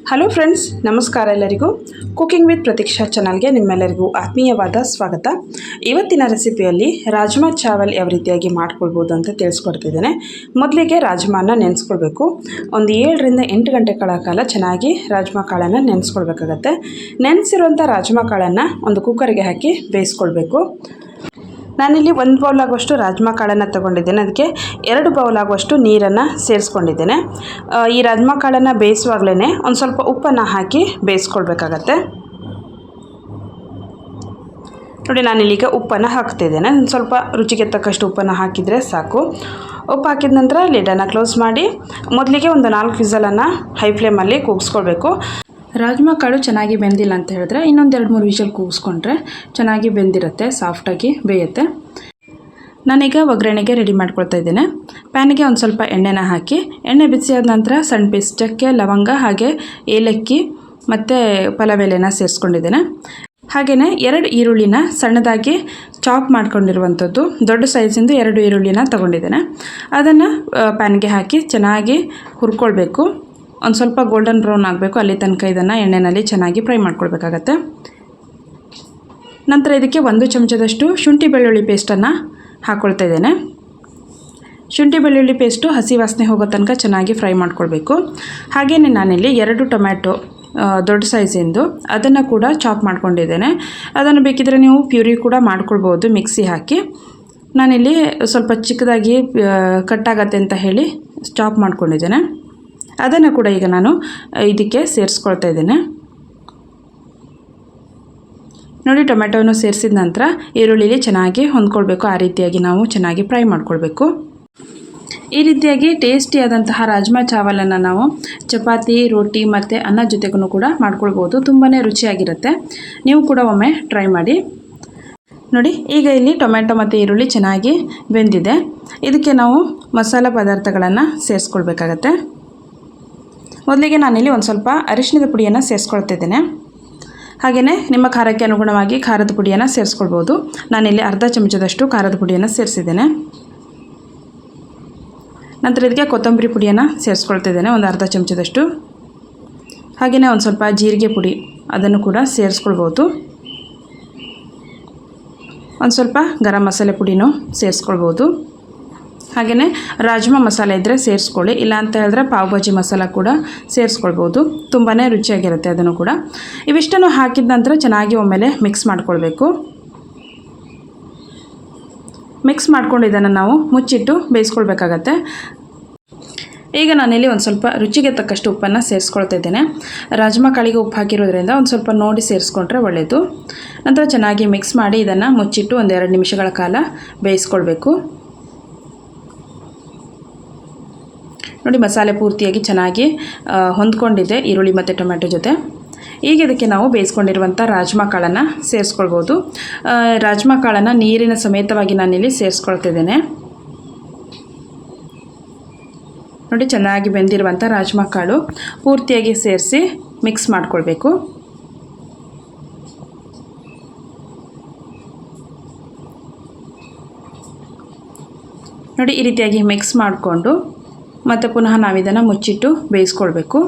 Hello friends, ನಮಸ್ಕಾರ ಎಲ್ಲರಿಗೂ. Cooking with Pratiksha ಚಾನಲ್ಗೆ ನಿಮ್ಮೆಲ್ಲರಿಗೂ ಆತ್ಮೀಯವಾದ ಸ್ವಾಗತ. ಇವತ್ತಿನ ರೆಸಿಪಿಯಲ್ಲಿ ರಾಜ್ಮಾ ಚಾವಲ್ ಯಾವ ರೀತಿಯಾಗಿ ಮಾಡ್ಕೊಳ್ಬೋದು ಅಂತ ತಿಳಿಸ್ಕೊಡ್ತಿದ್ದೇನೆ. ಮೊದಲಿಗೆ ರಾಜ್ಮಾನ ನೆನೆಸ್ಕೊಳ್ಬೇಕು. ಒಂದು 7ರಿಂದ 8 ಗಂಟೆಗಳ ಕಾಲ ಚೆನ್ನಾಗಿ ರಾಜ್ಮಾ ಕಾಳನ್ನು ನೆನೆಸ್ಕೊಳ್ಬೇಕಾಗತ್ತೆ. ನೆನೆಸಿರುವಂಥ ರಾಜ್ಮಾ ಕಾಳನ್ನು ಒಂದು ಕುಕ್ಕರ್ಗೆ ಹಾಕಿ ಬೇಯಿಸ್ಕೊಳ್ಬೇಕು. ನಾನಿಲ್ಲಿ 1 ಬೌಲ್ ಆಗುವಷ್ಟು ರಾಜ್ಮಾ ಕಾಳನ್ನು ತಗೊಂಡಿದ್ದೇನೆ. ಅದಕ್ಕೆ 2 ಬೌಲ್ ಆಗುವಷ್ಟು ನೀರನ್ನು ಸೇರಿಸ್ಕೊಂಡಿದ್ದೇನೆ. ಈ ರಾಜ್ಮಾ ಕಾಳನ್ನು ಬೇಯಿಸುವಾಗಲೇ ಒಂದು ಸ್ವಲ್ಪ ಉಪ್ಪನ್ನು ಹಾಕಿ ಬೇಯಿಸ್ಕೊಳ್ಬೇಕಾಗತ್ತೆ. ನೋಡಿ, ನಾನಿಲ್ಲಿಗ ಉಪ್ಪನ್ನು ಹಾಕ್ತಿದ್ದೇನೆ. ಸ್ವಲ್ಪ ರುಚಿಗೆ ತಕ್ಕಷ್ಟು ಉಪ್ಪನ್ನು ಹಾಕಿದರೆ ಸಾಕು. ಉಪ್ಪು ಹಾಕಿದ ನಂತರ ಲಿಡನ್ನು ಕ್ಲೋಸ್ ಮಾಡಿ ಮೊದಲಿಗೆ ಒಂದು 4 ವಿಸಲನ್ನು ಹೈ ಫ್ಲೇಮಲ್ಲಿ ಕೂಗಿಸ್ಕೊಳ್ಬೇಕು. ರಾಜ್ಮಾ ಕಾಳು ಚೆನ್ನಾಗಿ ಬೆಂದಿಲ್ಲ ಅಂತ ಹೇಳಿದ್ರೆ ಇನ್ನೊಂದು 2-3 ವಿಷಲ್ ಕೂಗಿಸ್ಕೊಂಡ್ರೆ ಚೆನ್ನಾಗಿ ಬೆಂದಿರುತ್ತೆ, ಸಾಫ್ಟಾಗಿ ಬೇಯುತ್ತೆ. ನಾನೀಗ ಒಗ್ಗರಣೆಗೆ ರೆಡಿ ಮಾಡ್ಕೊಳ್ತಾ ಇದ್ದೇನೆ. ಪ್ಯಾನಿಗೆ ಒಂದು ಸ್ವಲ್ಪ ಎಣ್ಣೆನ ಹಾಕಿ, ಎಣ್ಣೆ ಬಿಸಿಯಾದ ನಂತರ ಸಣ್ಣ ಪೀಸ್ ಚಕ್ಕೆ, ಲವಂಗ, ಹಾಗೆ ಏಲಕ್ಕಿ ಮತ್ತು ಪಲಾವ್ ಎಲೆನ ಸೇರಿಸ್ಕೊಂಡಿದ್ದೇನೆ. ಹಾಗೆಯೇ 2 ಈರುಳ್ಳಿನ ಸಣ್ಣದಾಗಿ ಚಾಪ್ ಮಾಡ್ಕೊಂಡಿರುವಂಥದ್ದು, ದೊಡ್ಡ ಸೈಜಿಂದು 2 ಈರುಳ್ಳಿನ ತೊಗೊಂಡಿದ್ದೇನೆ. ಅದನ್ನು ಪ್ಯಾನ್ಗೆ ಹಾಕಿ ಚೆನ್ನಾಗಿ ಹುರ್ಕೊಳ್ಬೇಕು. ಒಂದು ಸ್ವಲ್ಪ ಗೋಲ್ಡನ್ ಬ್ರೌನ್ ಆಗಬೇಕು, ಅಲ್ಲಿ ತನಕ ಇದನ್ನು ಎಣ್ಣೆಯಲ್ಲಿ ಚೆನ್ನಾಗಿ ಫ್ರೈ ಮಾಡ್ಕೊಳ್ಬೇಕಾಗತ್ತೆ. ನಂತರ ಇದಕ್ಕೆ 1 ಚಮಚದಷ್ಟು ಶುಂಠಿ ಬೆಳ್ಳುಳ್ಳಿ ಪೇಸ್ಟನ್ನು ಹಾಕ್ಕೊಳ್ತಾ ಇದ್ದೇನೆ. ಶುಂಠಿ ಬೆಳ್ಳುಳ್ಳಿ ಪೇಸ್ಟು ಹಸಿ ವಾಸನೆ ಹೋಗೋ ತನಕ ಚೆನ್ನಾಗಿ ಫ್ರೈ ಮಾಡ್ಕೊಳ್ಬೇಕು. ಹಾಗೆಯೇ ನಾನಿಲ್ಲಿ 2 ಟೊಮ್ಯಾಟೊ ದೊಡ್ಡ ಸೈಜಿಂದು ಅದನ್ನು ಕೂಡ ಚಾಪ್ ಮಾಡ್ಕೊಂಡಿದ್ದೇನೆ. ಅದನ್ನು ಬೇಕಿದ್ರೆ ನೀವು ಪ್ಯೂರಿ ಕೂಡ ಮಾಡ್ಕೊಳ್ಬೋದು ಮಿಕ್ಸಿ ಹಾಕಿ. ನಾನಿಲ್ಲಿ ಸ್ವಲ್ಪ ಚಿಕ್ಕದಾಗಿ ಕಟ್ಟಾಗತ್ತೆ ಅಂತ ಹೇಳಿ ಚಾಪ್ ಮಾಡ್ಕೊಂಡಿದ್ದೇನೆ. ಅದನ್ನು ಕೂಡ ಈಗ ನಾನು ಇದಕ್ಕೆ ಸೇರಿಸ್ಕೊಳ್ತಾ ಇದ್ದೇನೆ. ನೋಡಿ, ಟೊಮೆಟೊವನ್ನು ಸೇರಿಸಿದ ನಂತರ ಈರುಳ್ಳಿಲಿ ಚೆನ್ನಾಗಿ ಹೊಂದ್ಕೊಳ್ಬೇಕು. ಆ ರೀತಿಯಾಗಿ ನಾವು ಚೆನ್ನಾಗಿ ಫ್ರೈ ಮಾಡ್ಕೊಳ್ಬೇಕು. ಈ ರೀತಿಯಾಗಿ ಟೇಸ್ಟಿಯಾದಂತಹ ರಾಜ್ಮಾ ಚಾವಲನ್ನು ನಾವು ಚಪಾತಿ, ರೋಟಿ ಮತ್ತು ಅನ್ನ ಜೊತೆಗೂ ಕೂಡ ಮಾಡ್ಕೊಳ್ಬೋದು. ತುಂಬಾ ರುಚಿಯಾಗಿರುತ್ತೆ. ನೀವು ಕೂಡ ಒಮ್ಮೆ ಟ್ರೈ ಮಾಡಿ. ನೋಡಿ, ಈಗ ಇಲ್ಲಿ ಟೊಮೆಟೊ ಮತ್ತು ಈರುಳ್ಳಿ ಚೆನ್ನಾಗಿ ಬೆಂದಿದೆ. ಇದಕ್ಕೆ ನಾವು ಮಸಾಲ ಪದಾರ್ಥಗಳನ್ನು ಸೇರಿಸ್ಕೊಳ್ಬೇಕಾಗತ್ತೆ. ಮೊದಲಿಗೆ ನಾನಿಲ್ಲಿ ಒಂದು ಸ್ವಲ್ಪ ಅರಿಶಿಣದ ಪುಡಿಯನ್ನು ಸೇರಿಸ್ಕೊಳ್ತಿದ್ದೇನೆ. ಹಾಗೆಯೇ ನಿಮ್ಮ ಖಾರಕ್ಕೆ ಅನುಗುಣವಾಗಿ ಖಾರದ ಪುಡಿಯನ್ನು ಸೇರಿಸ್ಕೊಳ್ಬೋದು. ನಾನಿಲ್ಲಿ 1/2 ಚಮಚದಷ್ಟು ಖಾರದ ಪುಡಿಯನ್ನು ಸೇರಿಸಿದ್ದೇನೆ. ನಂತರ ಇದಕ್ಕೆ ಕೊತ್ತಂಬರಿ ಪುಡಿಯನ್ನು ಸೇರಿಸ್ಕೊಳ್ತಿದ್ದೇನೆ, ಒಂದು 1/2 ಚಮಚದಷ್ಟು. ಹಾಗೆಯೇ ಒಂದು ಸ್ವಲ್ಪ ಜೀರಿಗೆ ಪುಡಿ, ಅದನ್ನು ಕೂಡ ಸೇರಿಸ್ಕೊಳ್ಬೋದು. ಒಂದು ಸ್ವಲ್ಪ ಗರಂ ಮಸಾಲೆ ಪುಡಿನೂ ಸೇರಿಸ್ಕೊಳ್ಬೋದು. ಹಾಗೆಯೇ ರಾಜ್ಮಾ ಮಸಾಲೆ ಇದ್ದರೆ ಸೇರಿಸ್ಕೊಳ್ಳಿ, ಇಲ್ಲ ಅಂತ ಹೇಳಿದ್ರೆ ಪಾವ್ ಭಾಜಿ ಮಸಾಲ ಕೂಡ ಸೇರಿಸ್ಕೊಳ್ಬೋದು. ತುಂಬಾ ರುಚಿಯಾಗಿರುತ್ತೆ ಅದನ್ನು ಕೂಡ. ಇವಿಷ್ಟನ್ನು ಹಾಕಿದ ನಂತರ ಚೆನ್ನಾಗಿ ಒಮ್ಮೆಲೆ ಮಿಕ್ಸ್ ಮಾಡ್ಕೊಳ್ಬೇಕು. ಮಿಕ್ಸ್ ಮಾಡ್ಕೊಂಡು ಇದನ್ನು ನಾವು ಮುಚ್ಚಿಟ್ಟು ಬೇಯಿಸ್ಕೊಳ್ಬೇಕಾಗತ್ತೆ. ಈಗ ನಾನಿಲ್ಲಿ ಒಂದು ಸ್ವಲ್ಪ ರುಚಿಗೆ ತಕ್ಕಷ್ಟು ಉಪ್ಪನ್ನು ಸೇರಿಸ್ಕೊಳ್ತಾ ಇದ್ದೇನೆ. ರಾಜ್ಮಾ ಕಾಳಿಗೆ ಉಪ್ಪು ಹಾಕಿರೋದ್ರಿಂದ ಒಂದು ಸ್ವಲ್ಪ ನೋಡಿ ಸೇರಿಸ್ಕೊಂಡ್ರೆ ಒಳ್ಳೆಯದು. ನಂತರ ಚೆನ್ನಾಗಿ ಮಿಕ್ಸ್ ಮಾಡಿ ಇದನ್ನು ಮುಚ್ಚಿಟ್ಟು ಒಂದು 2 ನಿಮಿಷಗಳ ಕಾಲ ಬೇಯಿಸ್ಕೊಳ್ಬೇಕು. ನೋಡಿ, ಮಸಾಲೆ ಪೂರ್ತಿಯಾಗಿ ಚೆನ್ನಾಗಿ ಹೊಂದ್ಕೊಂಡಿದೆ ಈರುಳ್ಳಿ ಮತ್ತು ಟೊಮೆಟೊ ಜೊತೆ. ಈಗ ಇದಕ್ಕೆ ನಾವು ಬೇಯಿಸ್ಕೊಂಡಿರುವಂಥ ರಾಜ್ಮಾ ಕಾಳನ್ನು ಸೇರಿಸ್ಕೊಳ್ಬೋದು. ರಾಜ್ಮಾ ಕಾಳನ್ನು ನೀರಿನ ಸಮೇತವಾಗಿ ನಾನಿಲ್ಲಿ ಸೇರಿಸ್ಕೊಳ್ತಿದ್ದೇನೆ. ನೋಡಿ, ಚೆನ್ನಾಗಿ ಬೆಂದಿರುವಂಥ ರಾಜ್ಮಾ ಕಾಳು ಪೂರ್ತಿಯಾಗಿ ಸೇರಿಸಿ ಮಿಕ್ಸ್ ಮಾಡಿಕೊಳ್ಬೇಕು. ನೋಡಿ, ಈ ರೀತಿಯಾಗಿ ಮಿಕ್ಸ್ ಮಾಡಿಕೊಂಡು ಮತ್ತು ಪುನಃ ನಾವಿದನ್ನು ಮುಚ್ಚಿಟ್ಟು ಬೇಯಿಸ್ಕೊಳ್ಬೇಕು.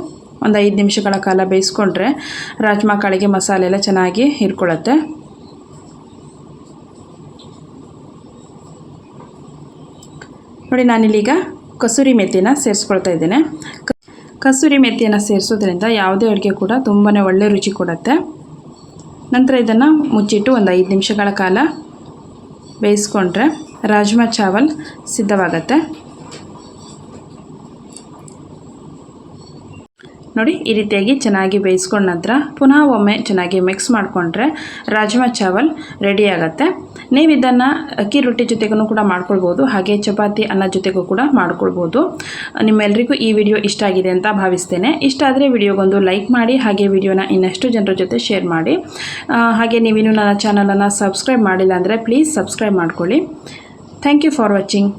ಒಂದು 5 ನಿಮಿಷಗಳ ಕಾಲ ಬೇಯಿಸ್ಕೊಂಡ್ರೆ ರಾಜ್ಮಾ ಕಾಳಿಗೆ ಮಸಾಲೆ ಎಲ್ಲ ಚೆನ್ನಾಗಿ ಹಿರ್ಕೊಳ್ಳುತ್ತೆ. ನೋಡಿ, ನಾನಿಲ್ಲೀಗ ಕಸೂರಿ ಮೆಥಿನ ಸೇರಿಸ್ಕೊಳ್ತಾ ಇದ್ದೇನೆ. ಕಸೂರಿ ಮೆಥಿಯನ್ನು ಸೇರಿಸೋದ್ರಿಂದ ಯಾವುದೇ ಅಡುಗೆ ಕೂಡ ತುಂಬಾ ಒಳ್ಳೆ ರುಚಿ ಕೊಡುತ್ತೆ. ನಂತರ ಇದನ್ನು ಮುಚ್ಚಿಟ್ಟು ಒಂದು 5 ನಿಮಿಷಗಳ ಕಾಲ ಬೇಯಿಸ್ಕೊಂಡ್ರೆ ರಾಜ್ಮಾ ಚಾವಲ್ ಸಿದ್ಧವಾಗತ್ತೆ. ನೋಡಿ, ಈ ರೀತಿಯಾಗಿ ಚೆನ್ನಾಗಿ ಬೇಯಿಸ್ಕೊಂಡ ನಂತರ ಪುನಃ ಒಮ್ಮೆ ಚೆನ್ನಾಗಿ ಮಿಕ್ಸ್ ಮಾಡಿಕೊಂಡ್ರೆ ರಾಜ್ಮಾ ಚಾವಲ್ ರೆಡಿ ಆಗುತ್ತೆ. ನೀವು ಇದನ್ನು ಅಕ್ಕಿ ರೊಟ್ಟಿ ಜೊತೆಗೂ ಕೂಡ ಮಾಡ್ಕೊಳ್ಬೋದು, ಹಾಗೆ ಚಪಾತಿ ಅನ್ನ ಜೊತೆಗೂ ಕೂಡ ಮಾಡ್ಕೊಳ್ಬೋದು. ನಿಮ್ಮೆಲ್ಲರಿಗೂ ಈ ವಿಡಿಯೋ ಇಷ್ಟ ಆಗಿದೆ ಅಂತ ಭಾವಿಸ್ತೇನೆ. ಇಷ್ಟ ಆದರೆ ವಿಡಿಯೋಗೊಂದು ಲೈಕ್ ಮಾಡಿ, ಹಾಗೆ ವಿಡಿಯೋನ ಇನ್ನಷ್ಟು ಜನರ ಜೊತೆ ಶೇರ್ ಮಾಡಿ. ಹಾಗೆ ನೀವಿನ್ನೂ ನನ್ನ ಚಾನಲನ್ನು ಸಬ್ಸ್ಕ್ರೈಬ್ ಮಾಡಿಲ್ಲ ಅಂದರೆ ಪ್ಲೀಸ್ ಸಬ್ಸ್ಕ್ರೈಬ್ ಮಾಡ್ಕೊಳ್ಳಿ. Thank you for watching.